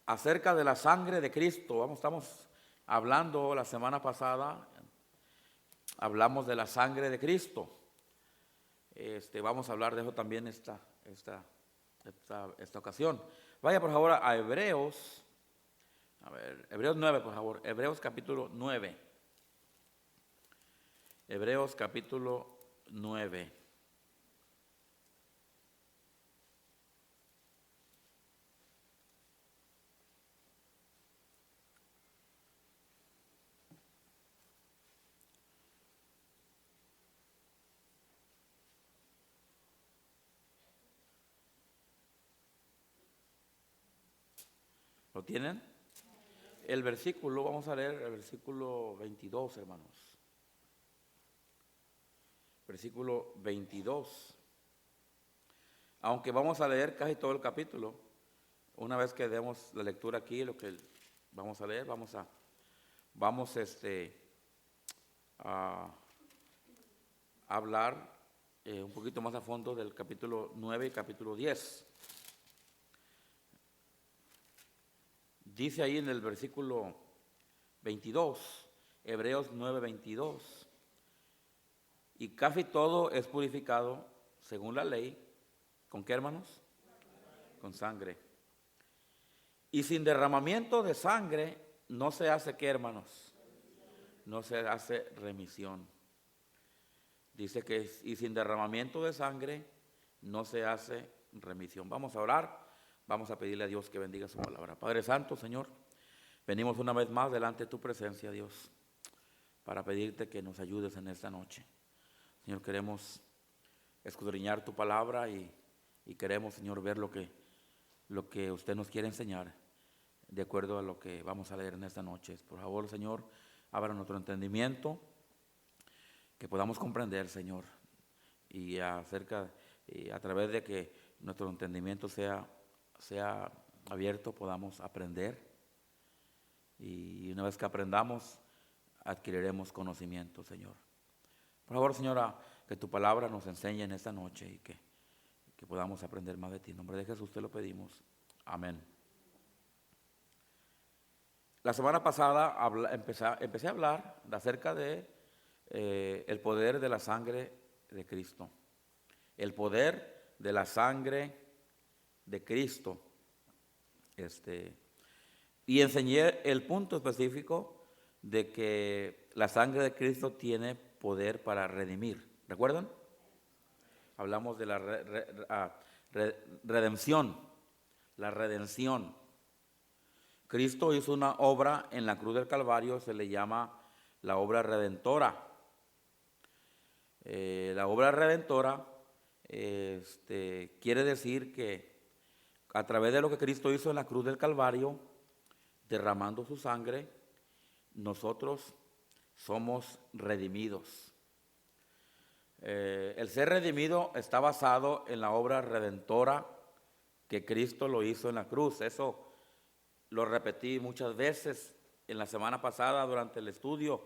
acerca de la sangre de Cristo. Estamos hablando la semana pasada, hablamos de la sangre de Cristo. Vamos a hablar de eso también esta ocasión. Vaya por favor a Hebreos, Hebreos 9, por favor, Hebreos capítulo 9. Hebreos capítulo 9. ¿Lo tienen? El versículo, vamos a leer el versículo 22, hermanos. Versículo 22. Aunque vamos a leer casi todo el capítulo, una vez que demos la lectura aquí, lo que vamos a leer, vamos a hablar un poquito más a fondo del capítulo 9 y capítulo 10. Dice ahí en el versículo 22, Hebreos 9, 22, y casi todo es purificado según la ley. ¿Con qué, hermanos? Con sangre. Y sin derramamiento de sangre no se hace, ¿qué, hermanos? No se hace remisión. Dice que y sin derramamiento de sangre no se hace remisión. Vamos a orar, vamos a pedirle a Dios que bendiga su palabra. Padre Santo, Señor, venimos una vez más delante de tu presencia, Dios, para pedirte que nos ayudes en esta noche. Señor, queremos escudriñar tu palabra y queremos, Señor, ver lo que usted nos quiere enseñar de acuerdo a lo que vamos a leer en esta noche. Por favor, Señor, abra nuestro entendimiento, que podamos comprender, Señor, y a través de que nuestro entendimiento sea abierto, podamos aprender, y una vez que aprendamos, adquiriremos conocimiento, Señor. Por favor, Señora, que tu palabra nos enseñe en esta noche y que podamos aprender más de ti. En nombre de Jesús te lo pedimos. Amén. La semana pasada empecé a hablar acerca de el poder de la sangre de Cristo. El poder de la sangre de Cristo. Y enseñé el punto específico de que la sangre de Cristo tiene poder para redimir. ¿Recuerdan? Hablamos de la redención. La redención. Cristo hizo una obra en la cruz del Calvario, se le llama la obra redentora. La obra redentora quiere decir que a través de lo que Cristo hizo en la cruz del Calvario, derramando su sangre, nosotros somos redimidos. El ser redimido está basado en la obra redentora que Cristo lo hizo en la cruz. Eso lo repetí muchas veces en la semana pasada durante el estudio,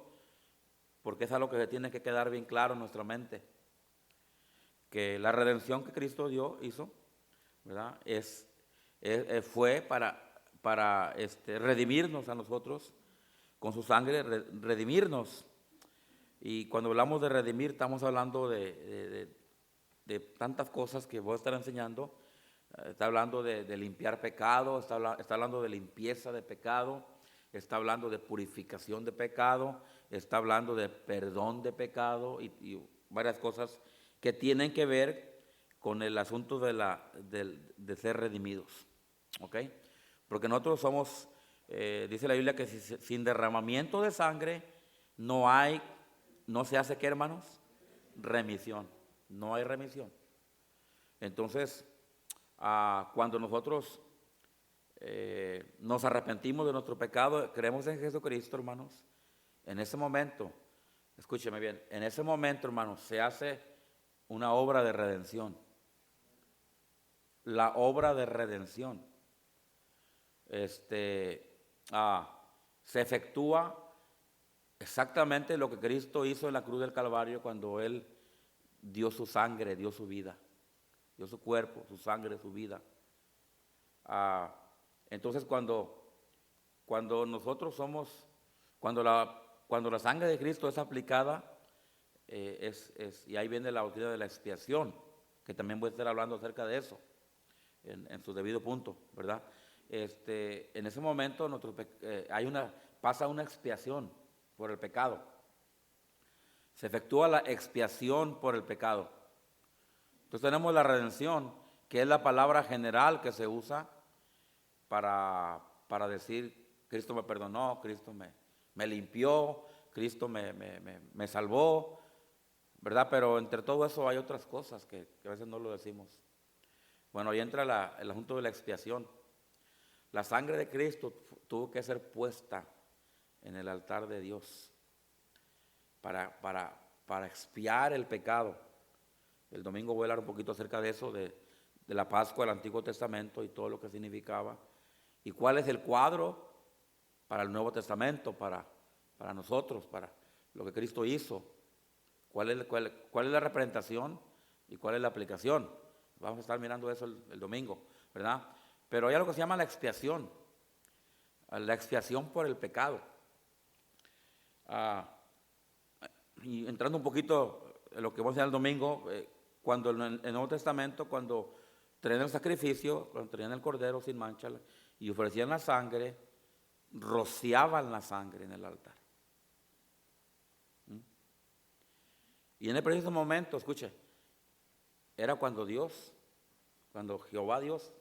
porque es algo que se tiene que quedar bien claro en nuestra mente, que la redención que Cristo hizo, ¿verdad? Fue para redimirnos a nosotros, con su sangre redimirnos. Y cuando hablamos de redimir, estamos hablando de tantas cosas que voy a estar enseñando. Está hablando de limpiar pecado, está hablando de limpieza de pecado, está hablando de purificación de pecado, está hablando de perdón de pecado y varias cosas que tienen que ver con el asunto de ser redimidos. ¿Ok? Porque nosotros somos, dice la Biblia, que sin derramamiento de sangre no se hace, ¿qué, hermanos? Remisión. No hay remisión. Entonces, cuando nosotros nos arrepentimos de nuestro pecado, creemos en Jesucristo, hermanos, en ese momento, escúcheme bien, en ese momento, hermanos, se hace una obra de redención. La obra de redención se efectúa exactamente lo que Cristo hizo en la cruz del Calvario cuando Él dio su sangre, dio su vida, dio su cuerpo, su sangre, su vida. Entonces cuando nosotros somos, cuando la sangre de Cristo es aplicada, y ahí viene la doctrina de la expiación, que también voy a estar hablando acerca de eso, en su debido punto, ¿verdad? En ese momento pasa una expiación por el pecado. Se efectúa la expiación por el pecado. Entonces tenemos la redención, que es la palabra general que se usa para decir, Cristo me perdonó, Cristo me limpió, Cristo me salvó, ¿verdad? Pero entre todo eso hay otras cosas que a veces no lo decimos. Bueno, ahí entra el asunto de la expiación. La sangre de Cristo tuvo que ser puesta en el altar de Dios para expiar el pecado. El domingo voy a hablar un poquito acerca de eso, de la Pascua del Antiguo Testamento y todo lo que significaba. Y cuál es el cuadro para el Nuevo Testamento, para nosotros, para lo que Cristo hizo. ¿Cuál es la representación y cuál es la aplicación? Vamos a estar mirando eso el domingo, ¿verdad? Pero hay algo que se llama la expiación por el pecado. Y entrando un poquito en lo que vamos a hacer el domingo, cuando en el Nuevo Testamento, cuando traían el sacrificio, cuando traían el cordero sin mancha y ofrecían la sangre, rociaban la sangre en el altar. Y en el preciso momento, escuche, era cuando Jehová Dios,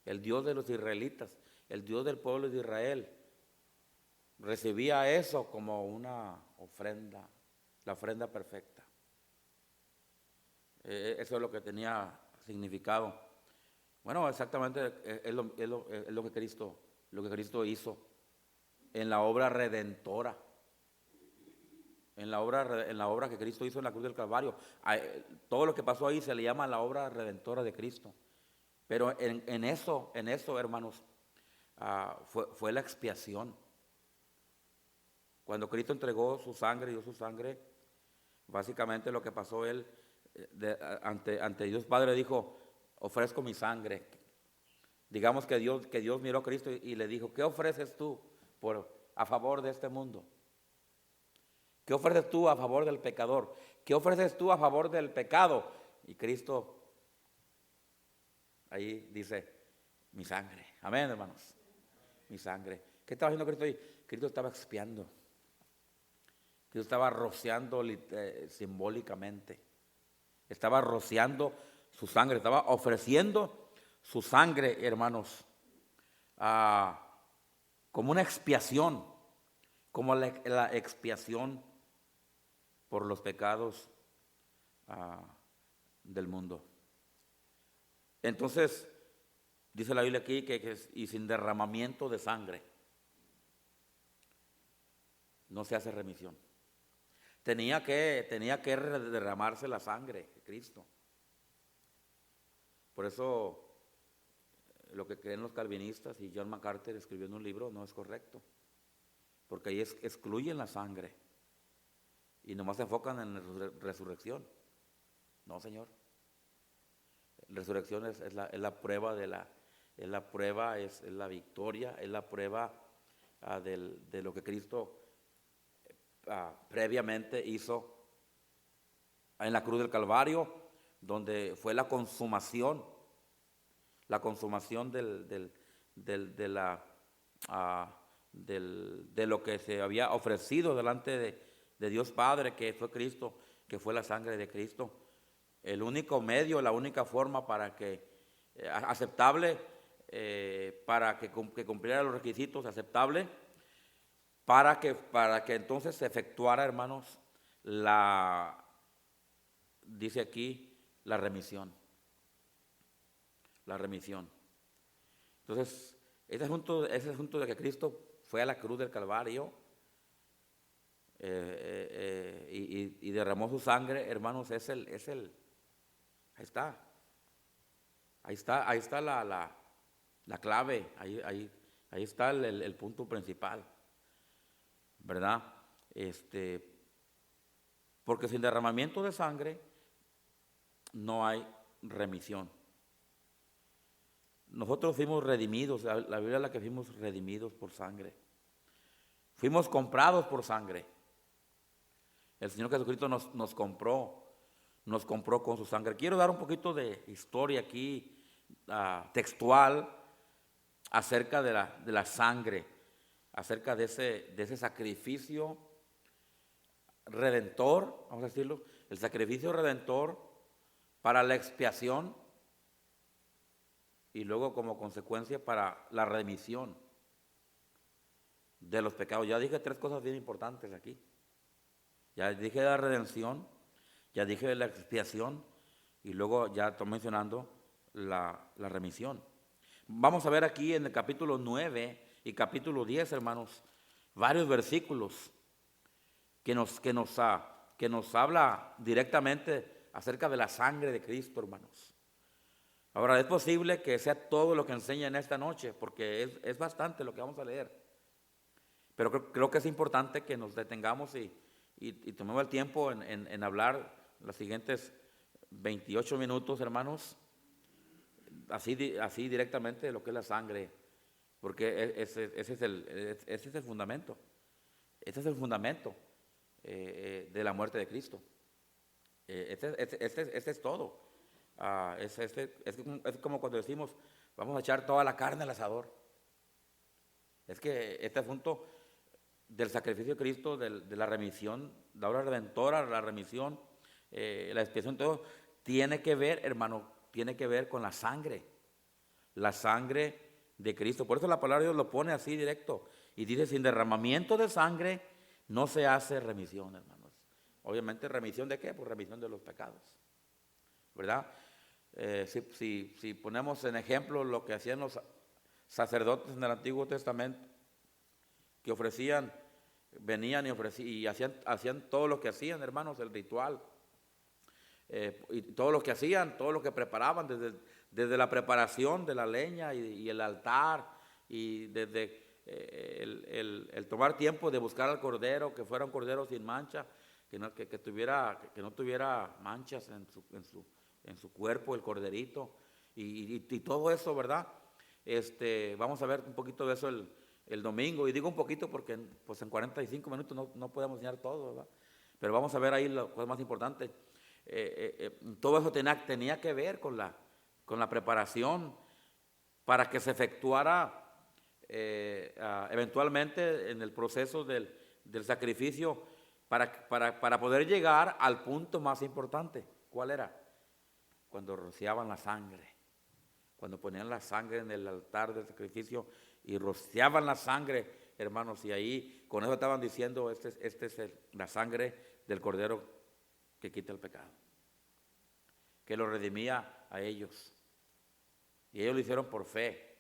el Dios de los israelitas, el Dios del pueblo de Israel, recibía eso como una ofrenda, la ofrenda perfecta. Eso es lo que tenía significado. Bueno, exactamente es lo que Cristo hizo en la obra redentora. En la obra que Cristo hizo en la cruz del Calvario. Todo lo que pasó ahí se le llama la obra redentora de Cristo. Pero en eso, hermanos, fue la expiación. Cuando Cristo entregó su sangre, dio su sangre, básicamente lo que pasó él, ante Dios Padre dijo, ofrezco mi sangre. Digamos que Dios miró a Cristo y le dijo, ¿qué ofreces tú a favor de este mundo? ¿Qué ofreces tú a favor del pecador? ¿Qué ofreces tú a favor del pecado? Y Cristo ahí dice, mi sangre. Amén, hermanos. Mi sangre. ¿Qué estaba haciendo Cristo ahí? Cristo estaba expiando. Cristo estaba rociando simbólicamente. Estaba rociando su sangre. Estaba ofreciendo su sangre, hermanos, como una expiación. Como la expiación por los pecados del mundo. Entonces, dice la Biblia aquí y sin derramamiento de sangre no se hace remisión. Tenía que derramarse la sangre de Cristo. Por eso lo que creen los calvinistas y John MacArthur escribió en un libro no es correcto, porque ahí excluyen la sangre y nomás se enfocan en la resurrección. No, Señor. Resurrección es la prueba es la victoria, es la prueba de lo que Cristo previamente hizo en la cruz del Calvario, donde fue la consumación de lo que se había ofrecido delante de Dios Padre, que fue Cristo, que fue la sangre de Cristo. El único medio, la única forma para que aceptable, para que cumpliera los requisitos aceptables, para que entonces se efectuara, hermanos, dice aquí, la remisión. La remisión. Entonces, ese asunto de que Cristo fue a la cruz del Calvario y derramó su sangre, hermanos, ahí está la clave, ahí está el punto principal, ¿verdad? Porque sin derramamiento de sangre no hay remisión. nosotros fuimos redimidos, la Biblia es la que fuimos redimidos por sangre. Fuimos comprados por sangre. El Señor Jesucristo nos compró con su sangre. Quiero dar un poquito de historia aquí, textual, acerca de la sangre, acerca de ese sacrificio redentor, vamos a decirlo, el sacrificio redentor para la expiación y luego como consecuencia para la remisión de los pecados. Ya dije 3 cosas bien importantes aquí. Ya dije de la redención, ya dije de la expiación y luego ya estoy mencionando la remisión. Vamos a ver aquí en el capítulo 9 y capítulo 10, hermanos, varios versículos que nos habla directamente acerca de la sangre de Cristo, hermanos. Ahora, es posible que sea todo lo que enseña en esta noche, porque es bastante lo que vamos a leer. Pero creo que es importante que nos detengamos y tomemos el tiempo en hablar los siguientes 28 minutos, hermanos, así directamente de lo que es la sangre, porque ese es el fundamento. Ese es el fundamento de la muerte de Cristo. Este es todo. Es como cuando decimos, vamos a echar toda la carne al asador. Es que este asunto del sacrificio de Cristo, de la remisión, la obra redentora, la remisión, la expiación, todo, tiene que ver, hermano, tiene que ver con la sangre de Cristo. Por eso la palabra de Dios lo pone así directo y dice, sin derramamiento de sangre no se hace remisión, hermanos. Obviamente, ¿remisión de qué? Pues remisión de los pecados, ¿verdad? Si ponemos en ejemplo lo que hacían los sacerdotes en el Antiguo Testamento, que venían y hacían todo lo que hacían, hermanos, el ritual, y todo lo que hacían, todo lo que preparaban, desde la preparación de la leña y el altar, y desde el tomar tiempo de buscar al cordero, que fuera un cordero sin mancha, que no tuviera manchas en su cuerpo, el corderito, y todo eso, ¿verdad? Vamos a ver un poquito de eso el domingo, y digo un poquito porque pues en 45 minutos no podemos enseñar todo, ¿verdad? Pero vamos a ver ahí lo que es más importante. Todo eso tenía que ver con la preparación para que se efectuara eventualmente en el proceso del sacrificio para poder llegar al punto más importante. ¿Cuál era? Cuando rociaban la sangre, cuando ponían la sangre en el altar del sacrificio y rociaban la sangre, hermanos, y ahí con eso estaban diciendo, esta es la sangre del Cordero que quita el pecado, que lo redimía a ellos. Y ellos lo hicieron por fe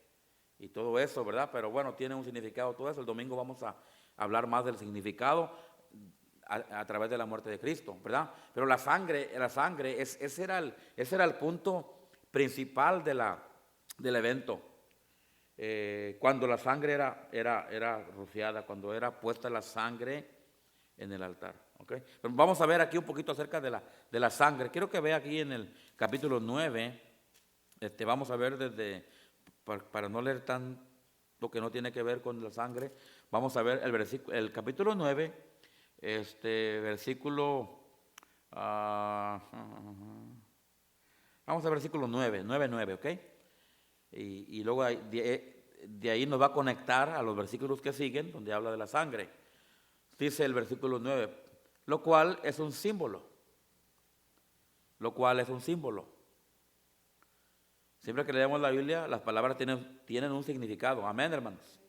y todo eso, ¿verdad? Pero bueno, tiene un significado todo eso. El domingo vamos a hablar más del significado a través de la muerte de Cristo, ¿verdad? Pero la sangre, ese era el punto principal del evento. Cuando la sangre era rociada, cuando era puesta la sangre en el altar. ¿Okay? Pero vamos a ver aquí un poquito acerca de la sangre. Quiero que vea aquí en el capítulo 9, vamos a ver para no leer tan lo que no tiene que ver con la sangre, vamos a ver el capítulo 9, versículo, vamos a ver versículo 9, ¿ok? Y luego de ahí nos va a conectar a los versículos que siguen, donde habla de la sangre. Dice el versículo 9, lo cual es un símbolo. Siempre que leemos la Biblia, las palabras tienen un significado. Amén, hermanos.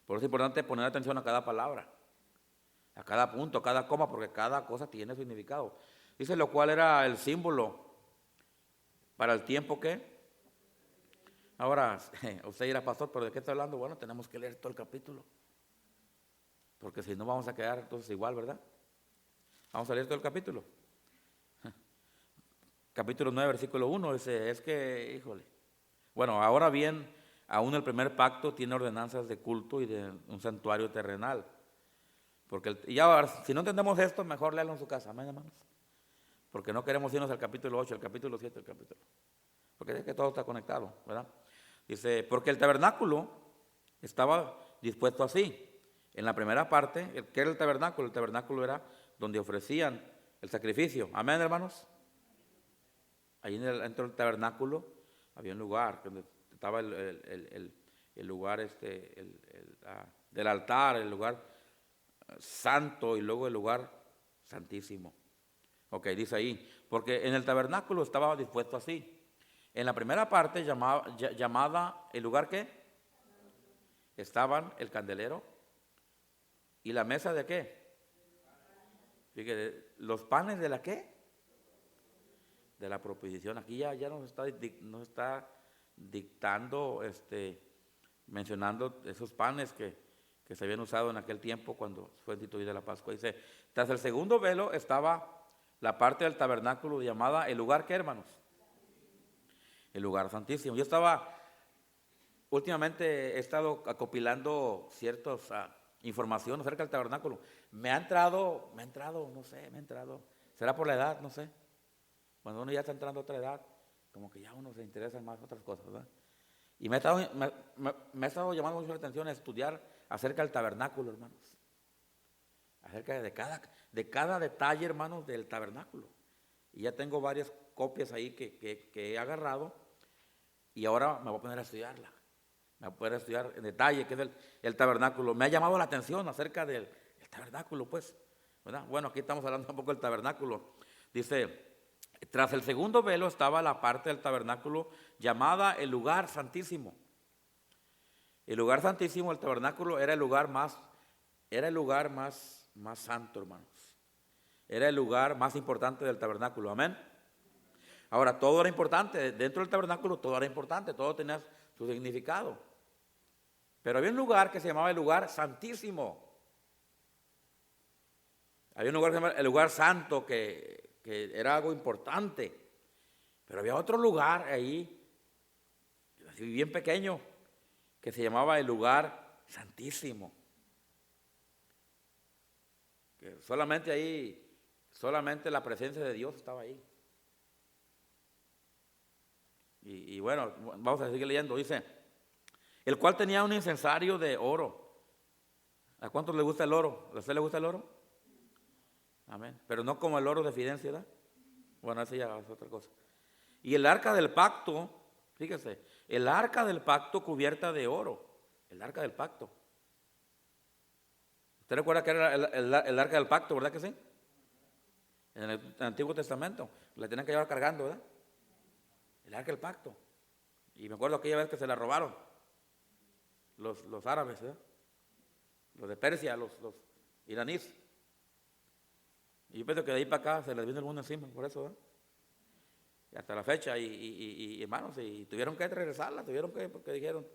Por eso es importante poner atención a cada palabra, a cada punto, a cada coma, porque cada cosa tiene significado. Dice, lo cual era el símbolo para el tiempo que... Ahora, usted dirá, pastor, ¿pero de qué está hablando? Bueno, tenemos que leer todo el capítulo, porque si no vamos a quedar entonces igual, ¿verdad? Vamos a leer todo el capítulo. Capítulo 9, versículo 1, dice, es que, híjole. Bueno, ahora bien, aún el primer pacto tiene ordenanzas de culto y de un santuario terrenal. Porque si no entendemos esto, mejor léalo en su casa, amén, hermanos. Porque no queremos irnos al capítulo 8, al capítulo 7, al capítulo. Porque es que todo está conectado, ¿verdad? Dice, porque el tabernáculo estaba dispuesto así. En la primera parte, ¿qué era el tabernáculo? El tabernáculo era donde ofrecían el sacrificio. Amén, hermanos. Ahí dentro del tabernáculo había un lugar donde estaba el lugar del altar, el lugar santo y luego el lugar santísimo. Ok, dice ahí, porque en el tabernáculo estaba dispuesto así. En la primera parte llamada ¿el lugar qué? Estaban el candelero y la mesa de qué. Fíjate, los panes de la qué. De la proposición. Aquí ya nos está dictando, mencionando esos panes que se habían usado en aquel tiempo cuando fue instituida la Pascua. Dice, tras el segundo velo estaba la parte del tabernáculo llamada el lugar ¿qué, hermanos? El lugar santísimo. Últimamente he estado acopilando ciertas información acerca del tabernáculo. Me ha entrado, no sé, será por la edad, no sé. Cuando uno ya está entrando a otra edad, como que ya uno se interesa más en otras cosas, ¿verdad? Y me ha estado llamando mucho la atención a estudiar acerca del tabernáculo, hermanos. Acerca de cada detalle, hermanos, del tabernáculo. Y ya tengo varias copias ahí que he agarrado y ahora me voy a poner a estudiarla. Me voy a poner a estudiar en detalle qué es el tabernáculo. Me ha llamado la atención acerca del tabernáculo, pues, ¿verdad? Bueno, aquí estamos hablando un poco del tabernáculo. Dice, tras el segundo velo estaba la parte del tabernáculo llamada el lugar santísimo. El lugar santísimo, el tabernáculo, era el lugar más santo, hermanos. Era el lugar más importante del tabernáculo, amén. Ahora, todo era importante, dentro del tabernáculo todo era importante, todo tenía su significado. Pero había un lugar que se llamaba el lugar santísimo. Había un lugar que se llamaba el lugar santo, que era algo importante. Pero había otro lugar ahí, así bien pequeño, que se llamaba el lugar santísimo. Que solamente la presencia de Dios estaba ahí. Y bueno, vamos a seguir leyendo. Dice, el cual tenía un incensario de oro. ¿A cuántos les gusta el oro? ¿A usted le gusta el oro? Amén. Pero no como el oro de Fidencio, ¿verdad? Bueno, eso ya es otra cosa. Y el arca del pacto, fíjese, el arca del pacto cubierta de oro. El arca del pacto. ¿Usted recuerda que era el arca del pacto, verdad que sí? En el Antiguo Testamento. La tenían que llevar cargando, ¿verdad? El arca del pacto. Y me acuerdo aquella vez que se la robaron los árabes, ¿verdad? Los de Persia, los iraníes. Y yo pienso que de ahí para acá se les vino el mundo encima, por eso, ¿verdad? Y hasta la fecha, y hermanos, y tuvieron que regresarla, porque dijeron,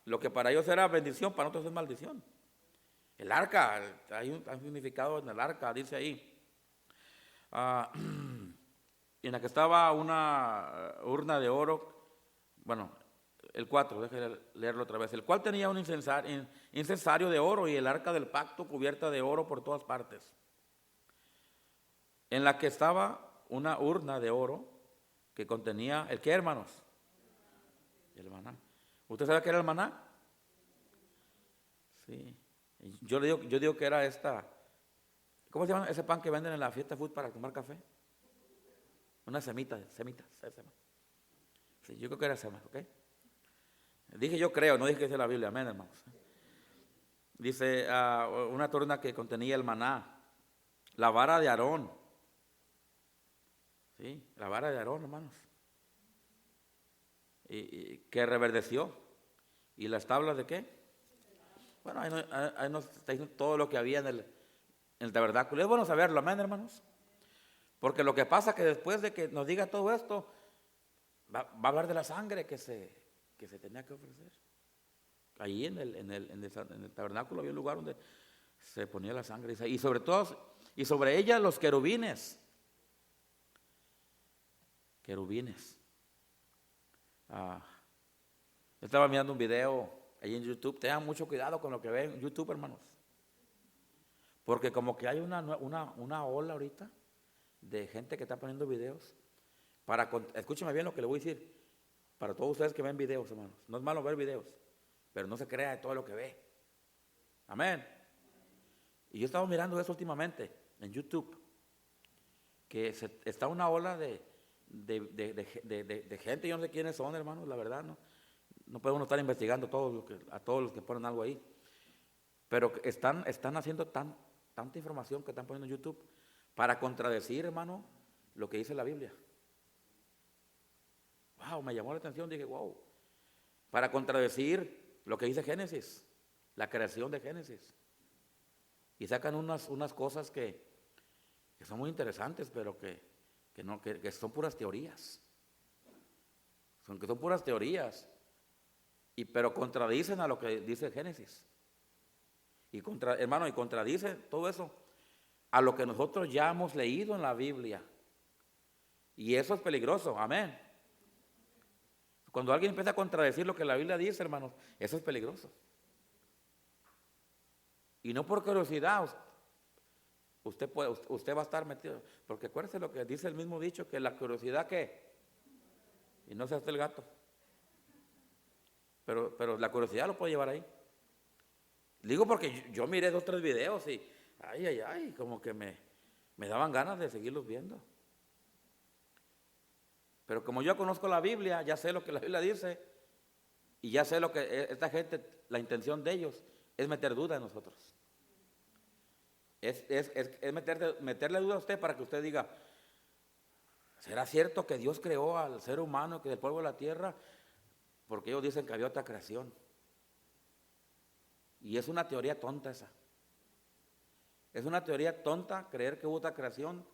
lo que para ellos era bendición, para nosotros es maldición. El arca, hay un significado en el arca, dice ahí. En la que estaba una urna de oro, bueno, el 4, déjenme leerlo otra vez. El cual tenía un incensario de oro y el arca del pacto cubierta de oro por todas partes. En la que estaba una urna de oro que contenía, ¿el qué, hermanos? El maná. ¿Usted sabe qué era el maná? Sí. Yo digo que era ¿cómo se llama ese pan que venden en la fiesta food para tomar café? Unas semitas. Sí, yo creo que era sema, ¿ok? Dije yo creo, no dije que es la Biblia, amén, hermanos. Dice, una torna que contenía el maná, la vara de Aarón. Sí, la vara de Aarón, hermanos. Y que reverdeció. ¿Y las tablas de qué? Bueno, ahí nos está diciendo todo lo que había en el tabernáculo. Es bueno saberlo, amén, hermanos. Porque lo que pasa es que después de que nos diga todo esto, va a hablar de la sangre que se tenía que ofrecer. Ahí en el tabernáculo había un lugar donde se ponía la sangre. Y sobre ella los querubines. Yo estaba mirando un video ahí en YouTube. Tengan mucho cuidado con lo que ven en YouTube, hermanos. Porque como que hay una ola ahorita de gente que está poniendo videos escúcheme bien lo que le voy a decir, para todos ustedes que ven videos, hermanos, no es malo ver videos, pero no se crea de todo lo que ve. Amén. Y yo estaba mirando eso últimamente en YouTube, que está una ola de gente, yo no sé quiénes son, hermanos, la verdad, no puede uno estar investigando a todos los que ponen algo ahí, pero están haciendo tanta información que están poniendo en YouTube para contradecir, hermano, lo que dice la Biblia. Wow, me llamó la atención, dije, wow, para contradecir lo que dice Génesis, la creación de Génesis. Y sacan unas cosas que son muy interesantes, pero que son puras teorías. Son puras teorías. Pero contradicen a lo que dice Génesis. Hermano, y contradice todo eso a lo que nosotros ya hemos leído en la Biblia. Y eso es peligroso, amén. Cuando alguien empieza a contradecir lo que la Biblia dice, hermanos, eso es peligroso. Y no por curiosidad, usted va a estar metido, porque acuérdese lo que dice el mismo dicho, que la curiosidad ¿qué? Y no se hace el gato. Pero la curiosidad lo puede llevar ahí. Digo porque yo miré 2 o 3 videos y como que me daban ganas de seguirlos viendo. Pero como yo conozco la Biblia, ya sé lo que la Biblia dice, y ya sé lo que esta gente, la intención de ellos es meter duda en nosotros. Es meterle duda a usted para que usted diga, ¿será cierto que Dios creó al ser humano, que del polvo de la tierra? Porque ellos dicen que había otra creación. Y es una teoría tonta esa. Es una teoría tonta creer que hubo otra creación,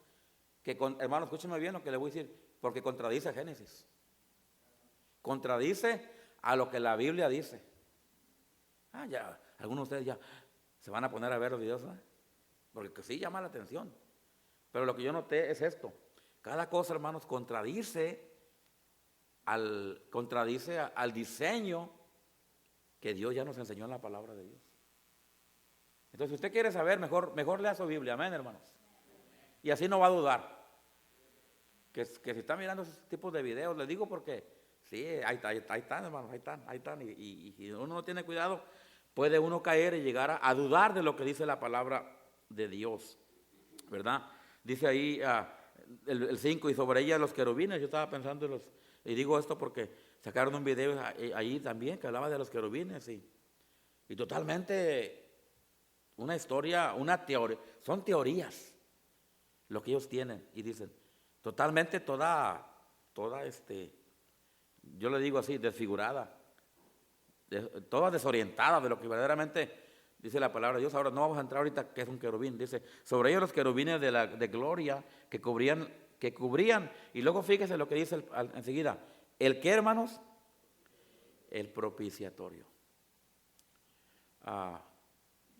hermano, escúcheme bien lo que le voy a decir, porque contradice a Génesis. Contradice a lo que la Biblia dice. Ya, algunos de ustedes ya se van a poner a ver los videos, ¿no? Porque sí llama la atención. Pero lo que yo noté es esto. Cada cosa, hermanos, contradice al diseño que Dios ya nos enseñó en la palabra de Dios. Entonces, si usted quiere saber, mejor lea su Biblia, amén, hermanos. Y así no va a dudar. Que si está mirando esos tipos de videos, le digo porque sí, ahí están, hermanos, ahí están. Y si uno no tiene cuidado, puede uno caer y llegar a dudar de lo que dice la palabra de Dios, ¿verdad? Dice ahí el 5, y sobre ella los querubines. Yo estaba pensando y digo esto porque sacaron un video ahí también que hablaba de los querubines y totalmente una historia, una teoría, son teorías lo que ellos tienen y dicen, totalmente toda yo le digo así, desfigurada, toda desorientada de lo que verdaderamente dice la palabra de Dios. Ahora no vamos a entrar ahorita que es un querubín. Dice, sobre ellos los querubines de gloria que cubrían, y luego fíjese lo que dice enseguida, ¿el qué, hermanos? El propiciatorio.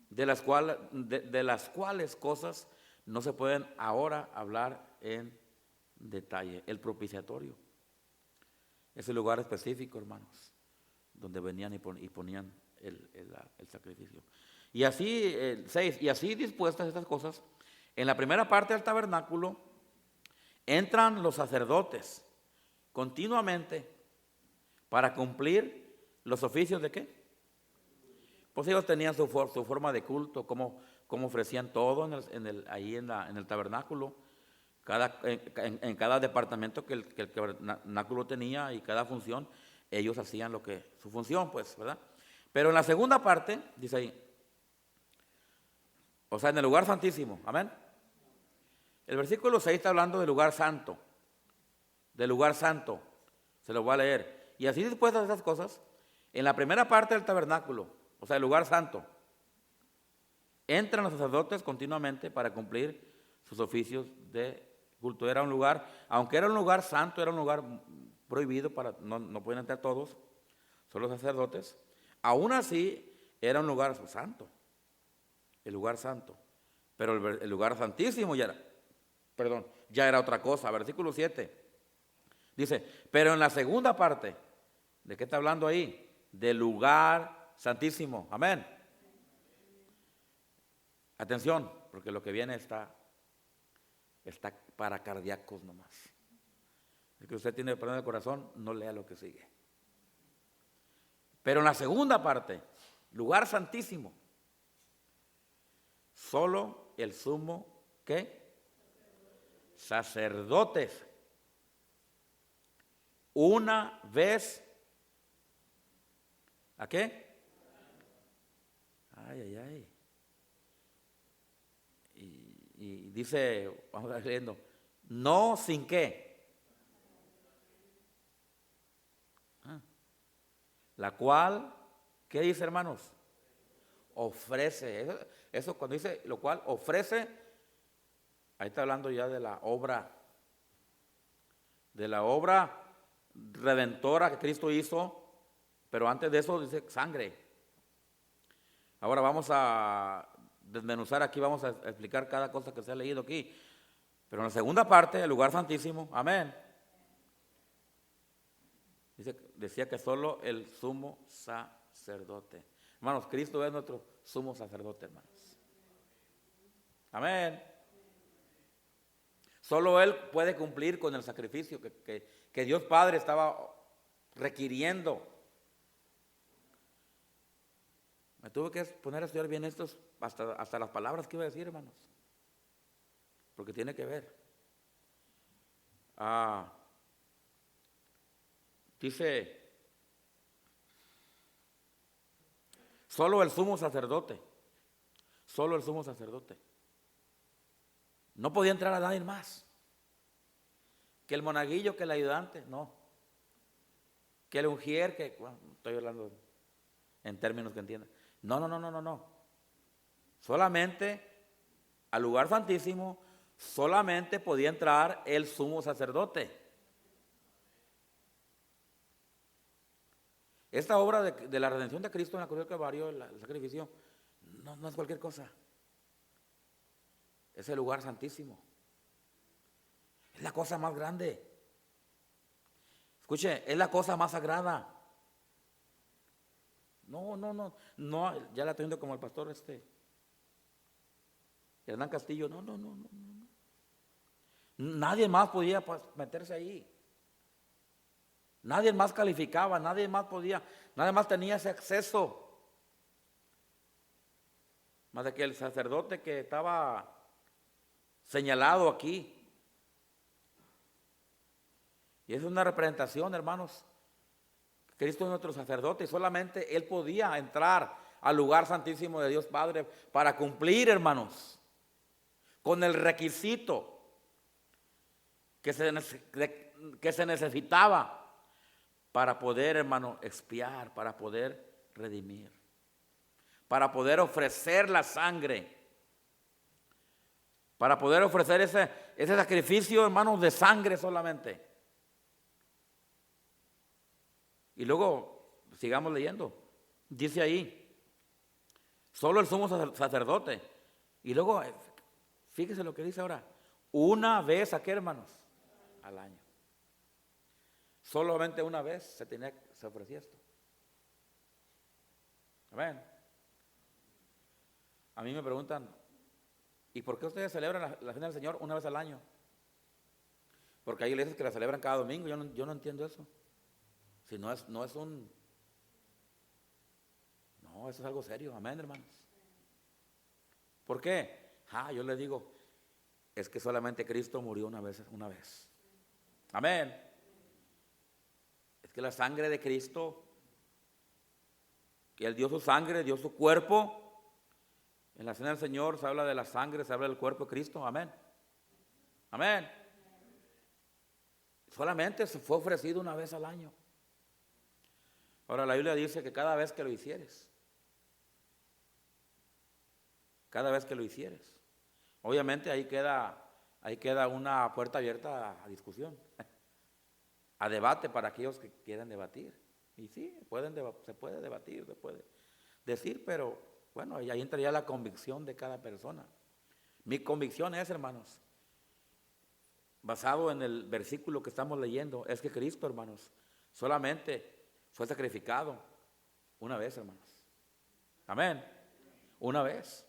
De las cuales cosas no se pueden ahora hablar en detalle. El propiciatorio es el lugar específico, hermanos, donde venían y ponían el sacrificio. Y así, 6, y así dispuestas estas cosas, en la primera parte del tabernáculo entran los sacerdotes continuamente para cumplir los oficios de ¿qué? Pues ellos tenían su forma de culto, cómo ofrecían todo ahí en el tabernáculo. En cada departamento que el tabernáculo tenía y cada función, ellos hacían su función, pues, ¿verdad? Pero en la segunda parte, dice ahí, o sea, en el lugar santísimo, amén. El versículo 6 está hablando del lugar santo, se lo voy a leer. Y así dispuestas esas cosas, en la primera parte del tabernáculo, o sea, el lugar santo, entran los sacerdotes continuamente para cumplir sus oficios de culto. Era un lugar, aunque era un lugar santo, era un lugar prohibido, no pueden entrar todos, solo los sacerdotes. Aún así, era un lugar santo, el lugar santo. Pero el lugar santísimo ya era otra cosa. Versículo 7 dice, pero en la segunda parte, ¿de qué está hablando ahí? Del lugar santísimo, amén. Atención, porque lo que viene está para cardíacos nomás. Es que usted tiene perdón del corazón, no lea lo que sigue. Pero en la segunda parte, lugar santísimo, solo el sumo, ¿qué? Sacerdotes. Una vez, ¿a qué? Ay, ay, ay. Y dice, vamos a ir leyendo, no sin qué. La cual, ¿qué dice, hermanos? Ofrece. Eso cuando dice lo cual ofrece, ahí está hablando ya de la obra redentora que Cristo hizo, pero antes de eso dice sangre. Ahora vamos a desmenuzar aquí, vamos a explicar cada cosa que se ha leído aquí. Pero en la segunda parte, el lugar santísimo, amén. Decía que solo el sumo sacerdote. Hermanos, Cristo es nuestro sumo sacerdote, hermanos. Amén. Solo Él puede cumplir con el sacrificio que Dios Padre estaba requiriendo. Me tuve que poner a estudiar bien estos, hasta las palabras que iba a decir, hermanos. Porque tiene que ver. Dice, solo el sumo sacerdote. Solo el sumo sacerdote. No podía entrar a nadie más. Que el monaguillo, que el ayudante, no. Que el ungier, que, bueno, estoy hablando en términos que entiendan. No. Solamente al lugar santísimo, solamente podía entrar el sumo sacerdote. Esta obra de la redención de Cristo en la cruz del Calvario, el sacrificio, no es cualquier cosa. Es el lugar santísimo. Es la cosa más grande. Escuche, es la cosa más sagrada. No, ya la estoy viendo como el pastor Hernán Castillo. No. Nadie más podía meterse ahí. Nadie más calificaba, nadie más tenía ese acceso. Más de que el sacerdote que estaba señalado aquí. Y es una representación, hermanos. Cristo es nuestro sacerdote y solamente Él podía entrar al lugar santísimo de Dios Padre para cumplir, hermanos, con el requisito que se necesitaba para poder, hermano, expiar, para poder redimir, para poder ofrecer la sangre, para poder ofrecer ese sacrificio, hermanos, de sangre solamente. Y luego, sigamos leyendo. Dice ahí, solo el sumo sacerdote. Y luego, fíjese lo que dice ahora. Una vez, ¿a qué, hermanos? Al año. Solamente una vez se ofrecía esto. Amén. A mí me preguntan, ¿y por qué ustedes celebran la cena del Señor una vez al año? Porque hay iglesias que la celebran cada domingo. Yo no entiendo eso. Si no, eso es algo serio. Amén, hermanos. ¿Por qué? Yo les digo, es que solamente Cristo murió una vez. Amén. Es que la sangre de Cristo, que Él dio su sangre, dio su cuerpo. En la cena del Señor se habla de la sangre, se habla del cuerpo de Cristo. Amén. Amén. Solamente se fue ofrecido una vez al año. Ahora la Biblia dice que cada vez que lo hicieres. Obviamente ahí queda una puerta abierta a discusión, a debate para aquellos que quieran debatir. Y sí, se puede debatir, se puede decir, pero bueno, ahí entraría la convicción de cada persona. Mi convicción es, hermanos, basado en el versículo que estamos leyendo, es que Cristo, hermanos, solamente fue sacrificado una vez, hermanos. Amén. Una vez.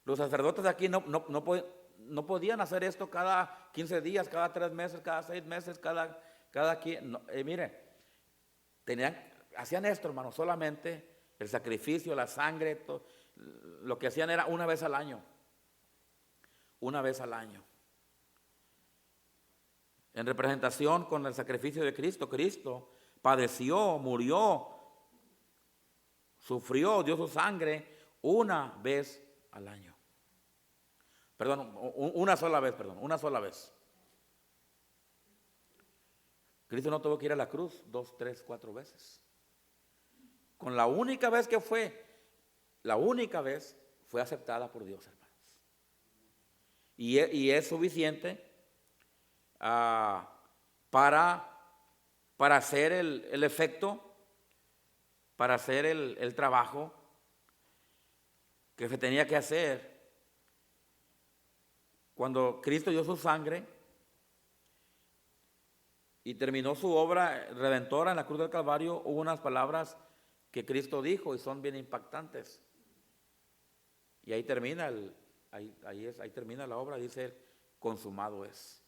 Los sacerdotes aquí no podían hacer esto cada 15 días, cada 3 meses, cada 6 meses, cada mire, hacían esto, hermano, solamente el sacrificio, la sangre, lo que hacían era una vez al año. Una vez al año. En representación con el sacrificio de Cristo, Cristo padeció, murió, sufrió, dio su sangre una vez al año. Perdón, una sola vez. Cristo no tuvo que ir a la cruz 2, 3, 4 veces. Con la única vez que fue, fue aceptada por Dios, hermanos. Y es suficiente para hacer el efecto, para hacer el trabajo que se tenía que hacer. Cuando Cristo dio su sangre y terminó su obra redentora en la cruz del Calvario, hubo unas palabras que Cristo dijo y son bien impactantes. Y ahí termina ahí termina la obra, dice: consumado es.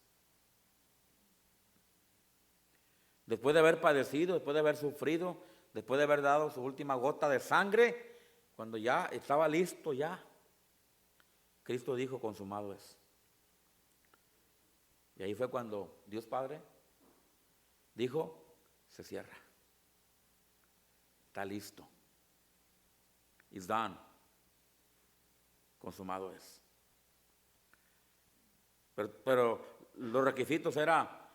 Después de haber padecido, después de haber sufrido, después de haber dado su última gota de sangre, cuando ya estaba listo Cristo dijo: consumado es. Y ahí fue cuando Dios Padre dijo: se cierra. Está listo. It's done. Consumado es. Pero los requisitos era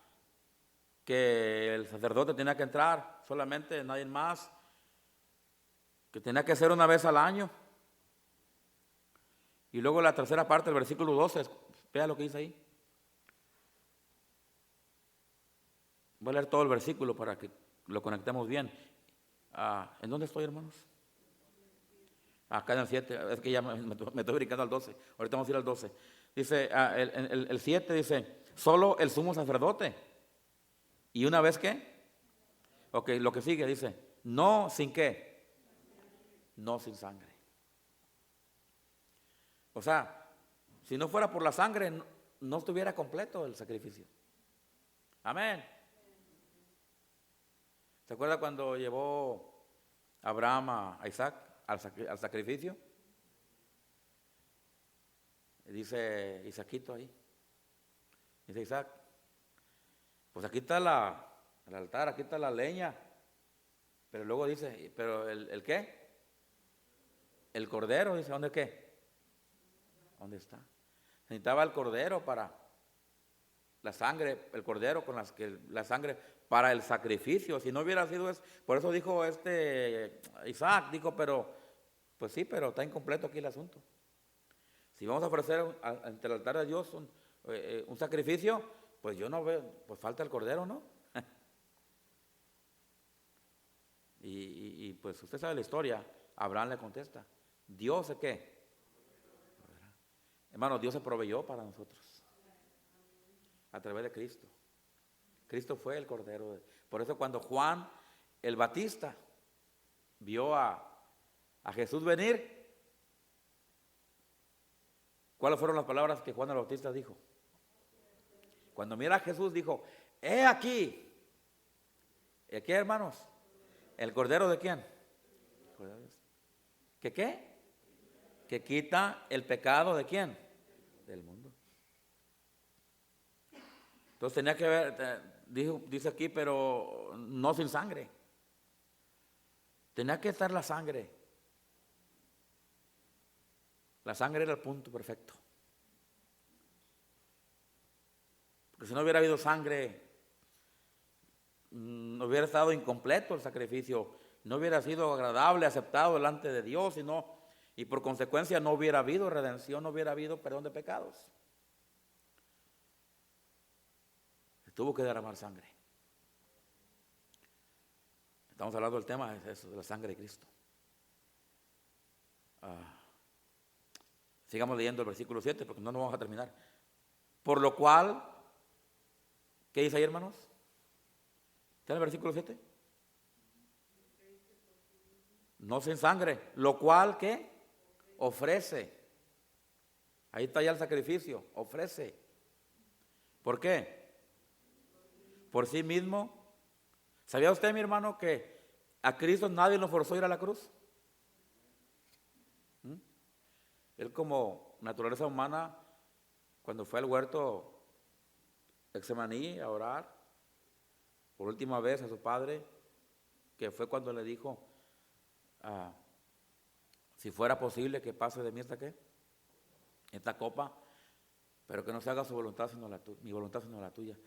que el sacerdote tenía que entrar solamente, nadie más, que tenía que ser una vez al año. Y luego la tercera parte del versículo 12, vea lo que dice ahí. Voy a leer todo el versículo para que lo conectemos bien. ¿En dónde estoy, hermanos? Acá en el 7, es que ya me estoy brincando al 12. Ahorita vamos a ir al 12. Dice, el 7 dice: solo el sumo sacerdote. ¿Y una vez qué? Ok, lo que sigue dice: no sin qué. No sin sangre. O sea, si no fuera por la sangre, no estuviera completo el sacrificio. Amén. ¿Se acuerda cuando llevó Abraham a Isaac al sacrificio? Dice Isaquito ahí. Dice Isaac: pues aquí está el altar, aquí está la leña. Pero luego dice: ¿pero el qué? El cordero. Dice: ¿dónde qué? ¿Dónde está? Necesitaba el cordero para la sangre, el cordero con la sangre para el sacrificio. Si no hubiera sido eso, por eso dijo Isaac, dijo: pero, pues sí, pero está incompleto aquí el asunto. Si vamos a ofrecer ante el altar de Dios un sacrificio, pues yo no veo, pues falta el cordero, ¿no? y pues usted sabe la historia. Abraham le contesta: ¿Dios es qué? Hermano, Dios se proveyó para nosotros a través de Cristo. Cristo fue el cordero. Por eso cuando Juan el Bautista vio a Jesús venir, ¿cuáles fueron las palabras que Juan el Bautista dijo? Cuando mira a Jesús dijo: he aquí. ¿Y qué, hermanos? ¿El cordero de quién? ¿Que qué? Que quita el pecado ¿de quién? Del mundo. Entonces tenía que ver, dice aquí, pero no sin sangre. Tenía que estar la sangre. La sangre era el punto perfecto. Porque si no hubiera habido sangre, no hubiera estado incompleto el sacrificio, no hubiera sido agradable, aceptado delante de Dios, y por consecuencia no hubiera habido redención, no hubiera habido perdón de pecados. Se tuvo que derramar sangre. Estamos hablando del tema de la sangre de Cristo. Sigamos leyendo el versículo 7 porque no nos vamos a terminar. Por lo cual, ¿qué dice ahí, hermanos? ¿Está en el versículo 7? No sin sangre, lo cual, ¿qué? Ofrece. Ahí está ya el sacrificio, ofrece. ¿Por qué? Por sí mismo. ¿Sabía usted, mi hermano, que A Cristo nadie lo forzó a ir a la cruz. Él, como naturaleza humana, cuando fue al huerto Getsemaní a orar por última vez a su padre, que fue cuando le dijo, si fuera posible que pase de mí esta copa, pero que no se haga su voluntad sino mi voluntad sino la tuya.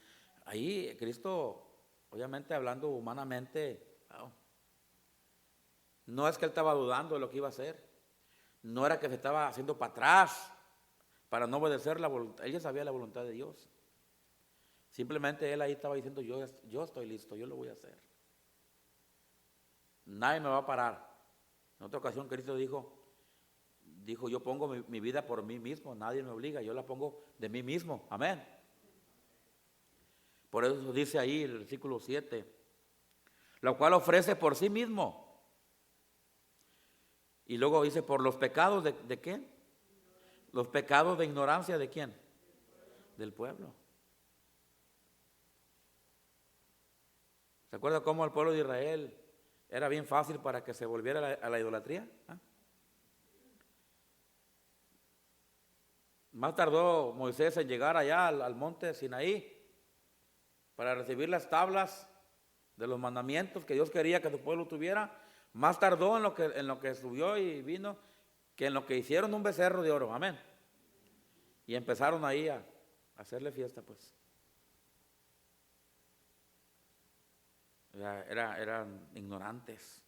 Ahí Cristo, obviamente hablando humanamente, no es que él estaba dudando de lo que iba a hacer, no era que se estaba haciendo para atrás para no obedecer la voluntad, él ya sabía la voluntad de Dios. Simplemente él ahí estaba diciendo, yo estoy listo, yo lo voy a hacer. Nadie me va a parar. En otra ocasión Cristo dijo, yo pongo mi vida por mí mismo, nadie me obliga, yo la pongo de mí mismo. Amén. Por eso dice ahí el versículo 7, lo cual ofrece por sí mismo. Y luego dice, por los pecados ¿de qué? Los pecados de ignorancia ¿de quién? Del pueblo. ¿Se acuerda cómo el pueblo de Israel era bien fácil para que se volviera a la idolatría? Más tardó Moisés en llegar allá al monte Sinaí para recibir las tablas de los mandamientos que Dios quería que su pueblo tuviera. Más tardó en lo que subió y vino que en lo que hicieron un becerro de oro. Amén. Y empezaron ahí a hacerle fiesta, pues. Eran ignorantes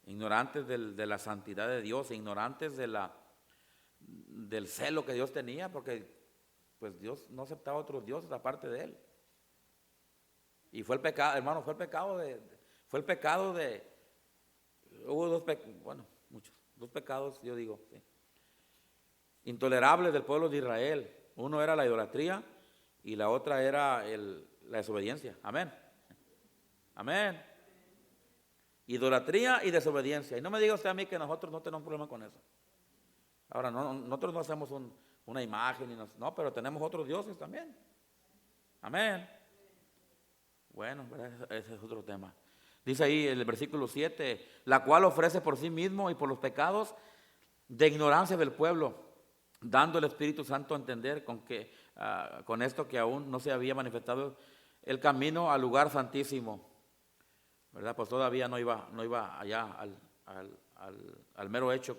de la santidad de Dios, ignorantes del celo que Dios tenía, porque pues Dios no aceptaba otros dioses aparte de él. Y fue el pecado, hermano, hubo dos pecados, yo digo, sí, intolerables del pueblo de Israel. Uno era la idolatría y la otra era la desobediencia. Amén. Amén. Idolatría y desobediencia. Y no me diga usted a mí que nosotros no tenemos problema con eso. Ahora, nosotros no hacemos una imagen, no, pero tenemos otros dioses también. Amén. Bueno, ese es otro tema. Dice ahí el versículo 7, la cual ofrece por sí mismo y por los pecados de ignorancia del pueblo, dando el Espíritu Santo a entender con esto que aún no se había manifestado el camino al lugar santísimo. ¿Verdad? Pues todavía no iba allá al mero hecho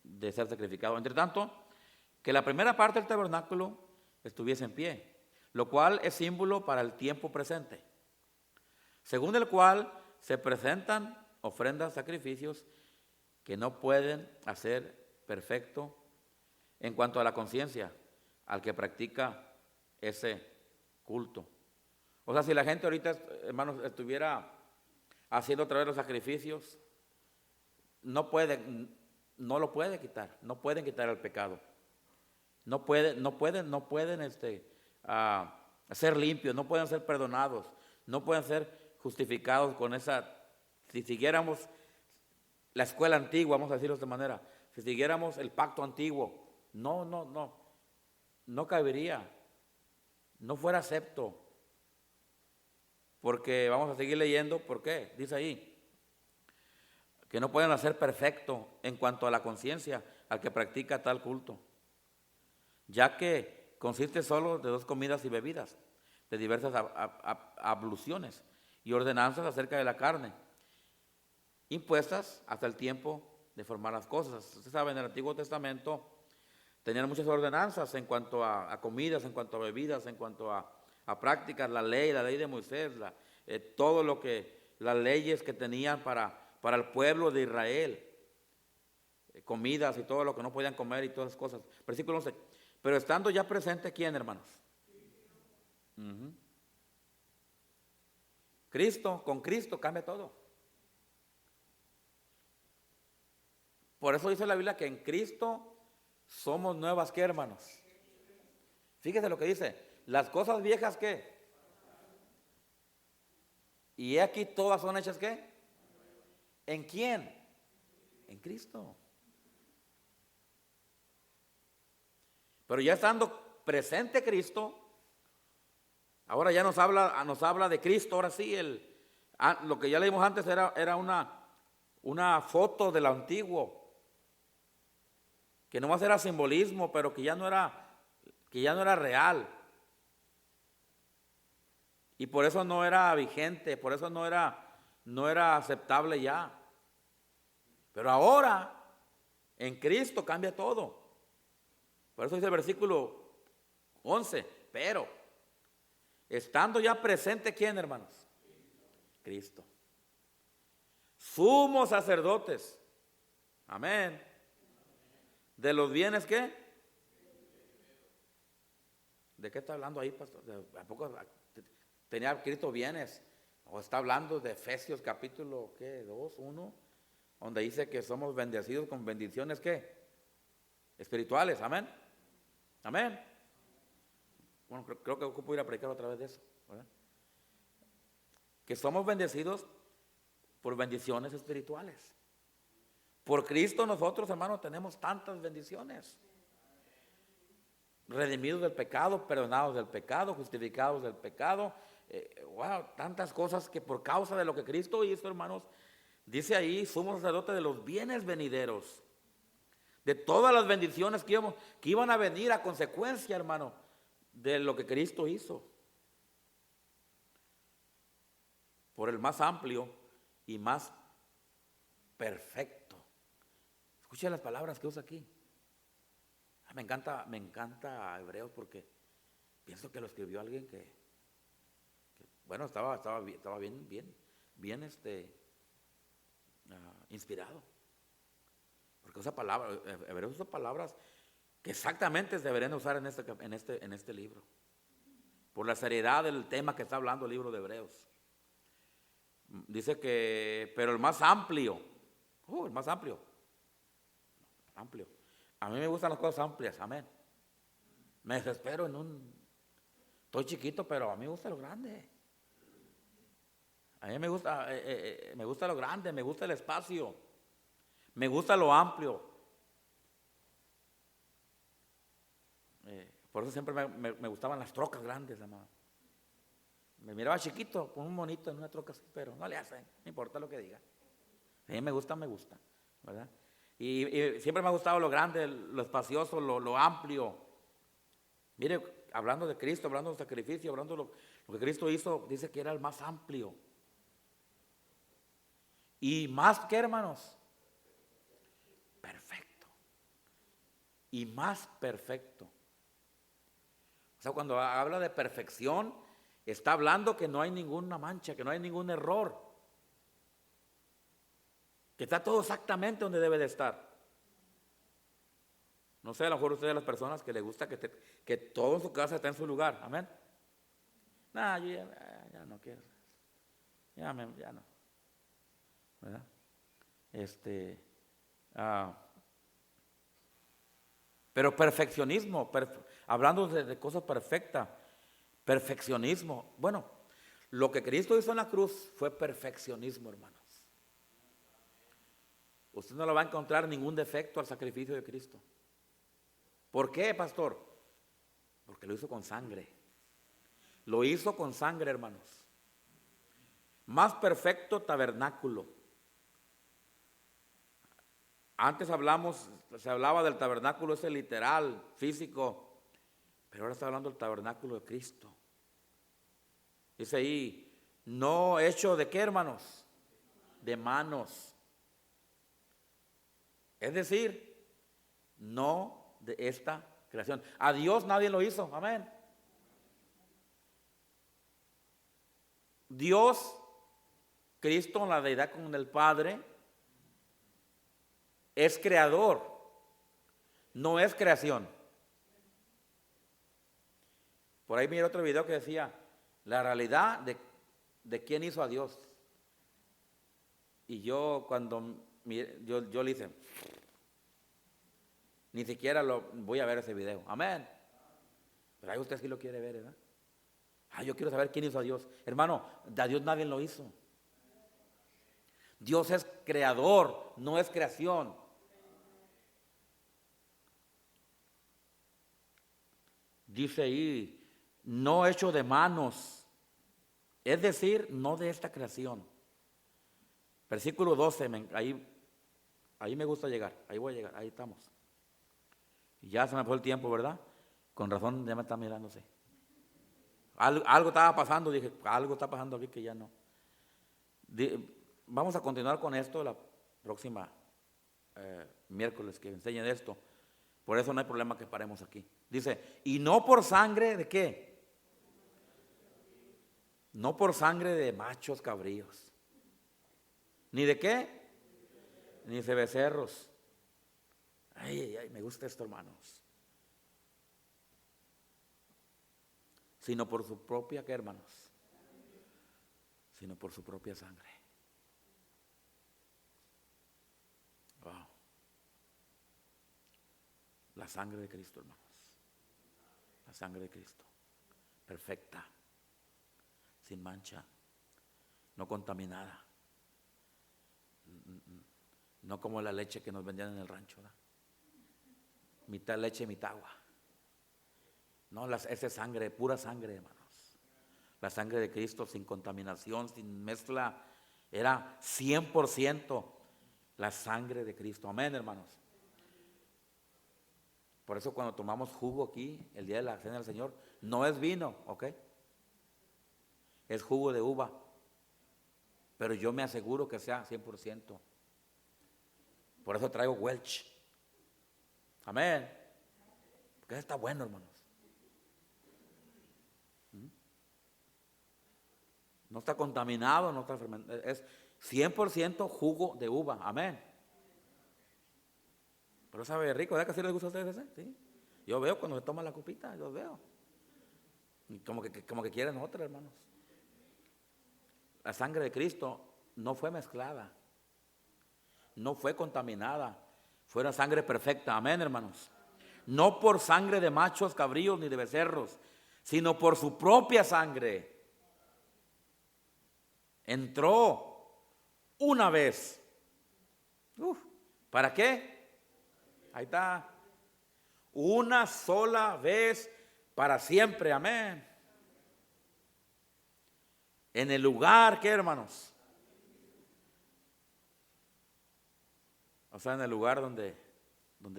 de ser sacrificado. Entre tanto, que la primera parte del tabernáculo estuviese en pie, lo cual es símbolo para el tiempo presente, según el cual se presentan ofrendas, sacrificios que no pueden hacer perfecto en cuanto a la conciencia al que practica ese culto. O sea, si la gente ahorita, hermanos, estuviera haciendo otra vez los sacrificios, no lo puede quitar, no pueden quitar el pecado, no pueden ser limpios, no pueden ser perdonados, no pueden ser justificados con esa. Si siguiéramos la escuela antigua, vamos a decirlo de esta manera, si siguiéramos el pacto antiguo, no cabería, no fuera acepto. Porque vamos a seguir leyendo, ¿por qué? Dice ahí, que no pueden hacer perfecto en cuanto a la conciencia al que practica tal culto, ya que consiste solo de 2 comidas y bebidas, de diversas abluciones y ordenanzas acerca de la carne, impuestas hasta el tiempo de formar las cosas. Ustedes saben, en el Antiguo Testamento tenían muchas ordenanzas en cuanto a comidas, en cuanto a bebidas, en cuanto a prácticas, la ley de Moisés, todo lo que, las leyes que tenían para el pueblo de Israel, comidas y todo lo que no podían comer y todas esas cosas. Versículo 11, pero estando ya presente, ¿quién, hermanos? Cristo, con Cristo cambia todo. Por eso dice la Biblia que en Cristo somos nuevas, ¿qué, hermanos? Fíjese lo que dice. Las cosas viejas, ¿qué? Y aquí todas son hechas, ¿qué? ¿En quién? En Cristo. Pero ya estando presente Cristo, ahora ya nos habla de Cristo, ahora sí, Lo que ya leímos antes era una foto de lo antiguo, que nomás era simbolismo, pero que ya no era real. Y por eso no era vigente, por eso no era aceptable ya. Pero ahora, en Cristo cambia todo. Por eso dice el versículo 11, pero, estando ya presente, ¿quién, hermanos? Cristo. Sumos sacerdotes. Amén. ¿De los bienes qué? ¿De qué está hablando ahí, pastor? ¿A poco tenía Cristo bienes? ¿O está hablando de Efesios capítulo, qué, 2, 1? Donde dice que somos bendecidos con bendiciones, ¿qué? Espirituales, amén. Amén. Bueno, creo que ocupo ir a predicar otra vez de eso, ¿verdad? Que somos bendecidos por bendiciones espirituales. Por Cristo nosotros, hermanos, tenemos tantas bendiciones. Redimidos del pecado, perdonados del pecado, justificados del pecado. Wow, tantas cosas que por causa de lo que Cristo hizo, hermanos, dice ahí, somos sacerdotes de los bienes venideros. De todas las bendiciones que iban a venir a consecuencia, hermano, de lo que Cristo hizo. Por el más amplio y más perfecto. Escuchen las palabras que usa aquí. Me encanta Hebreos porque pienso que lo escribió alguien que bueno, estaba bien inspirado. Porque usa palabras, Hebreos usa palabras que exactamente se deberían usar en este libro. Por la seriedad del tema que está hablando el libro de Hebreos. Dice que, pero el más amplio, amplio. A mí me gustan las cosas amplias, amén. Me desespero estoy chiquito, pero a mí me gusta lo grande. A mí me gusta lo grande, me gusta el espacio, me gusta lo amplio. Por eso siempre me gustaban las trocas grandes, hermano. Me miraba chiquito con un monito en una troca así, pero no le hacen, no importa lo que diga. A mí me gusta, ¿verdad? Y siempre me ha gustado lo grande, lo espacioso, lo amplio. Mire, hablando de Cristo, hablando del sacrificio, hablando de lo que Cristo hizo, dice que era el más amplio. Y más que, hermanos, perfecto. Y más perfecto. O sea, cuando habla de perfección, está hablando que no hay ninguna mancha, que no hay ningún error. Que está todo exactamente donde debe de estar. No sé, a lo mejor usted es de las personas que le gusta que todo en su casa esté en su lugar. Amén. No, yo ya no quiero. Ya no. ¿Verdad? Pero perfeccionismo, hablando de cosas perfectas, perfeccionismo. Bueno, lo que Cristo hizo en la cruz fue perfeccionismo, hermanos. Usted no le va a encontrar ningún defecto al sacrificio de Cristo. ¿Por qué, pastor? Porque lo hizo con sangre. Lo hizo con sangre, hermanos. Más perfecto tabernáculo. Antes se hablaba del tabernáculo ese literal, físico, pero ahora está hablando del tabernáculo de Cristo. Dice ahí, no hecho de qué, hermanos, de manos. Es decir, no de esta creación. A Dios nadie lo hizo, amén. Dios, Cristo, la deidad con el Padre, es creador, no es creación. Por ahí miré otro video que decía, la realidad de quién hizo a Dios. Y yo cuando yo le hice, ni siquiera voy a ver ese video, amén. Pero ahí usted sí lo quiere ver, ¿verdad? Yo quiero saber quién hizo a Dios. Hermano, a Dios nadie lo hizo. Dios es creador, no es creación. Dice ahí, no hecho de manos, es decir, no de esta creación. Versículo 12, ahí me gusta llegar, ahí voy a llegar, ahí estamos. Y ya se me fue el tiempo, ¿verdad? Con razón ya me está mirándose. Algo estaba pasando, dije, algo está pasando aquí que ya no. Vamos a continuar con esto la próxima miércoles que enseñen esto. Por eso no hay problema que paremos aquí. Dice, y no por sangre de qué. No por sangre de machos cabríos. ¿Ni de qué? Ni de becerros. Ay, me gusta esto, hermanos. Sino por su propia, ¿qué, hermanos? Sino por su propia sangre. Wow. La sangre de Cristo, hermanos. La sangre de Cristo. Perfecta. Sin mancha. No contaminada. No como la leche que nos vendían en el rancho, ¿verdad? Mitad leche, mitad agua. No, esa es sangre, pura sangre, hermanos. La sangre de Cristo sin contaminación, sin mezcla. Era 100% la sangre de Cristo. Amén, hermanos. Por eso cuando tomamos jugo aquí, el día de la cena del Señor, no es vino, ¿ok? Es jugo de uva. Pero yo me aseguro que sea 100%. Por eso traigo Welch. Amén. Porque está bueno, hermanos. No está contaminado, no está fermentado. Es 100% jugo de uva. Amén. Pero sabe rico, ¿verdad que así les gusta a ustedes ese? ¿Sí? Yo veo cuando se toma la copita, yo veo. Y como que quieren otra, hermanos. La sangre de Cristo no fue mezclada. No fue contaminada. Fue una sangre perfecta. Amén, hermanos. No por sangre de machos, cabríos ni de becerros, sino por su propia sangre. Entró una vez. ¿Para qué? Ahí está. Una sola vez para siempre. Amén. En el lugar, ¿qué, hermanos? O sea, en el lugar donde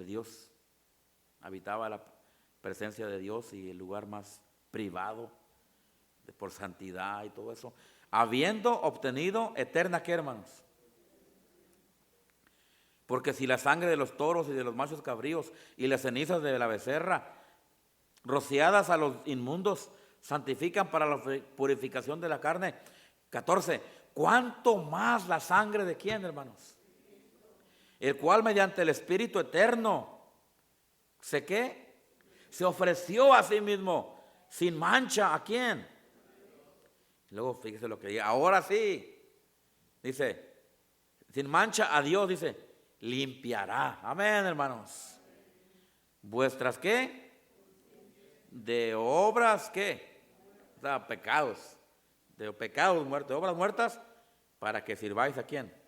Dios habitaba, la presencia de Dios, y el lugar más privado por santidad y todo eso, habiendo obtenido eterna, ¿qué, hermanos? Porque si la sangre de los toros y de los machos cabríos y las cenizas de la becerra rociadas a los inmundos santifican para la purificación de la carne. 14. ¿Cuánto más la sangre de quién, hermanos? El cual mediante el Espíritu eterno se ofreció a sí mismo sin mancha. ¿A quién? Luego fíjese lo que dice. Ahora sí, dice, sin mancha a Dios, dice, limpiará. Amén, hermanos. ¿Vuestras qué? De obras, ¿qué? O sea, pecados. De pecados muertos, de obras muertas, para que sirváis a quién.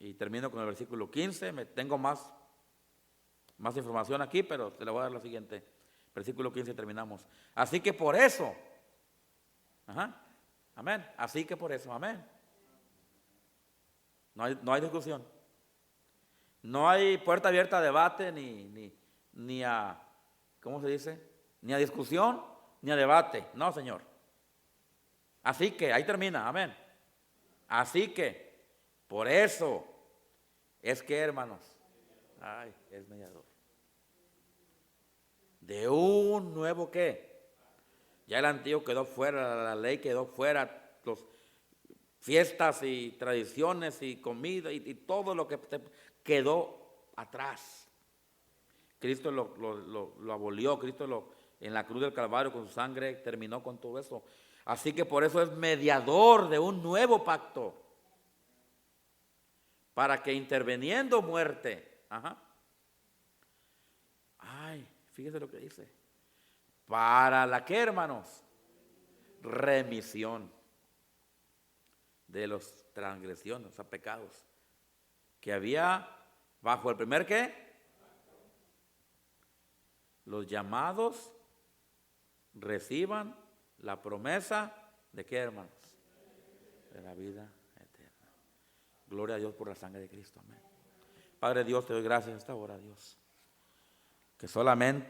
Y termino con el versículo 15. Tengo más información aquí, pero te la voy a dar la siguiente. Versículo 15 terminamos. Así que por eso, amén. Así que por eso, amén. No hay discusión. No hay puerta abierta a debate, ni a, ¿cómo se dice? Ni a discusión, ni a debate. No, Señor. Así que, ahí termina, amén. Así que, por eso, es que, hermanos, es mediador. De un nuevo ¿qué? Ya el antiguo quedó fuera, la ley quedó fuera, los fiestas y tradiciones y comida y todo lo que quedó atrás. Cristo lo abolió, Cristo en la cruz del Calvario con su sangre terminó con todo eso. Así que por eso es mediador de un nuevo pacto, para que interviniendo muerte, fíjese lo que dice, para la que, hermanos, remisión de los transgresiones, o sea, pecados, que había bajo el primer ¿qué? Los llamados reciban la promesa de qué, hermanos, de la vida eterna. Gloria a Dios por la sangre de Cristo. Amén. Padre Dios, te doy gracias a esta hora, Dios. Que solamente